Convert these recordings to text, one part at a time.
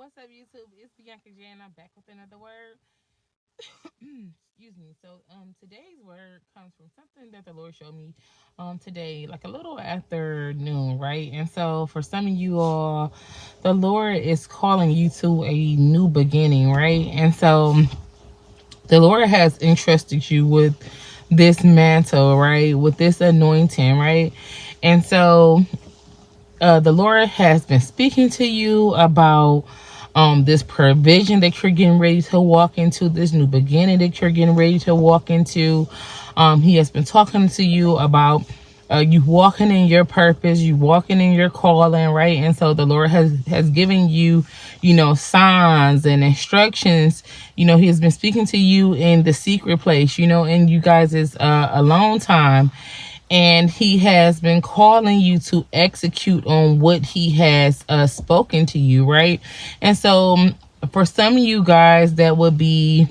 What's up, YouTube? It's Bianca J, and I'm back with another word. Excuse me. So, today's word comes from something that the Lord showed me, today, like a little afternoon, right? And so, for some of you all, the Lord is calling you to a new beginning, right? And so, the Lord has entrusted you with this mantle, right? With this anointing, right? And so, the Lord has been speaking to you about this provision that you're getting ready to walk into, this new beginning that you're getting ready to walk into. He has been talking to you about you walking in your purpose, you walking in your calling, right? And so the Lord has given you, signs and instructions. He has been speaking to you in the secret place, in you guys' alone time, and he has been calling you to execute on what he has spoken to you, right? And so for some of you guys, that would be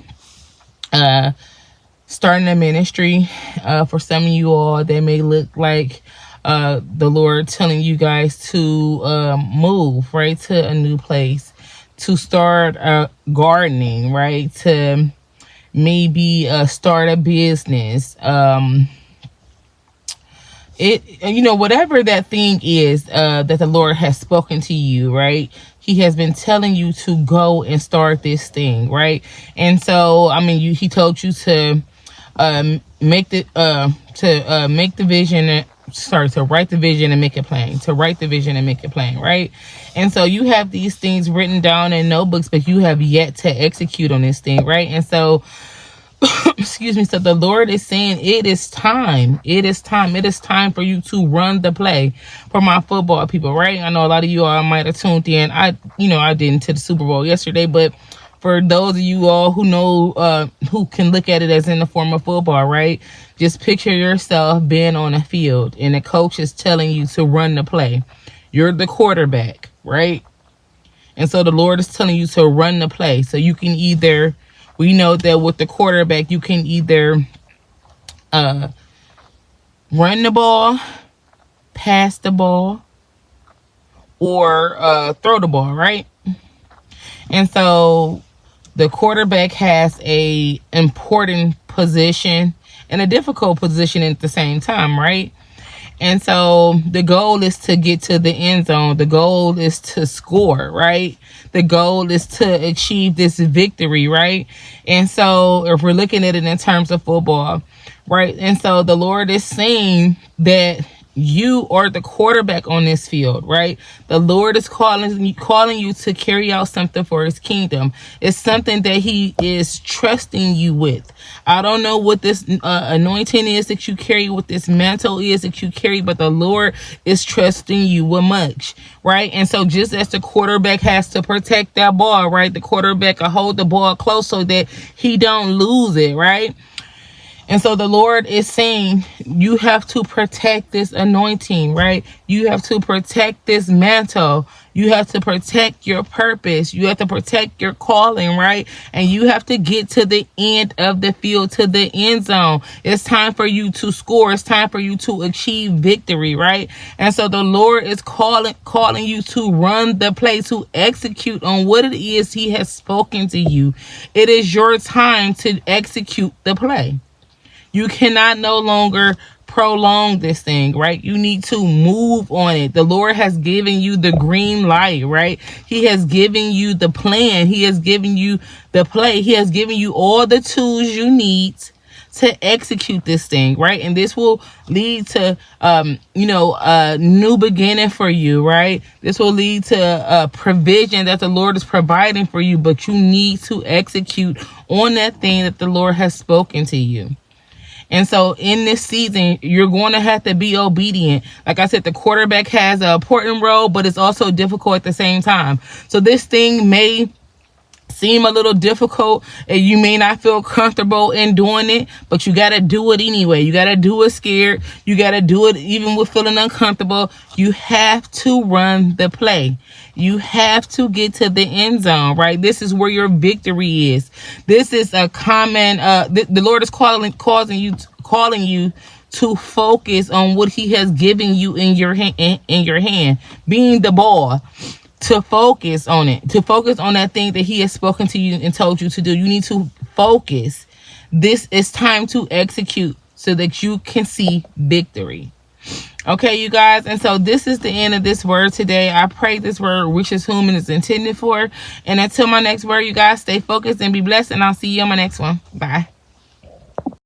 starting a ministry. For some of you all, that may look like the Lord telling you guys to move, right, to a new place, to start gardening, right, to maybe start a business, whatever that thing is that the Lord has spoken to you, right? He has been telling you to go and start this thing, right? And so, he told you to make the make the vision. To write the vision and make it plain. To write the vision and make it plain, right? And so you have these things written down in notebooks, but you have yet to execute on this thing, right? And so excuse me. So the Lord is saying it is time. It is time. It is time for you to run the play. For my football people, right? I know a lot of you all might have tuned in. I didn't to the Super Bowl yesterday, but for those of you all who know, who can look at it as in the form of football, right? Just picture yourself being on a field and the coach is telling you to run the play. You're the quarterback, right? And so the Lord is telling you to run the play. So you can either, we know that with the quarterback, you can either run the ball, pass the ball, or throw the ball, right? And so the quarterback has a important position and a difficult position at the same time, right? And so the goal is to get to the end zone. The goal is to score, right? The goal is to achieve this victory, right? And so if we're looking at it in terms of football, right? And so the Lord is saying that you are the quarterback on this field, right? The Lord is calling you to carry out something for his kingdom. It's something that he is trusting you with. I don't know what this anointing is that you carry, what this mantle is that you carry, but the Lord is trusting you with much, right? And so just as the quarterback has to protect that ball, right? The quarterback will hold the ball close so that he don't lose it, right? And so the Lord is saying you have to protect this anointing, right? You have to protect this mantle. You have to protect your purpose. You have to protect your calling, right? And you have to get to the end of the field, to the end zone. It's time for you to score. It's time for you to achieve victory, right? And so the Lord is calling you to run the play, to execute on what it is he has spoken to you. It is your time to execute the play. You cannot no longer prolong this thing, right? You need to move on it. The Lord has given you the green light, right? He has given you the plan. He has given you the play. He has given you all the tools you need to execute this thing, right? And this will lead to, a new beginning for you, right? This will lead to provision that the Lord is providing for you, but you need to execute on that thing that the Lord has spoken to you. And so in this season, you're going to have to be obedient. Like I said, the quarterback has an important role, but it's also difficult at the same time. So this thing may seem a little difficult and you may not feel comfortable in doing it, but you got to do it anyway. You got to do it scared. You got to do it even with feeling uncomfortable. You have to run the play. You have to get to the end zone, right? This is where your victory is. This is a common, the Lord is calling you to focus on what he has given you in your hand, being the ball. to focus on it, to focus on that thing that he has spoken to you and told you to do. You need to focus. This is time to execute so that you can see victory. Okay, you guys, and so this is the end of this word today. I pray this word reaches whom it is intended for. And until my next word, you guys, stay focused and be blessed, and I'll see you on my next one. Bye.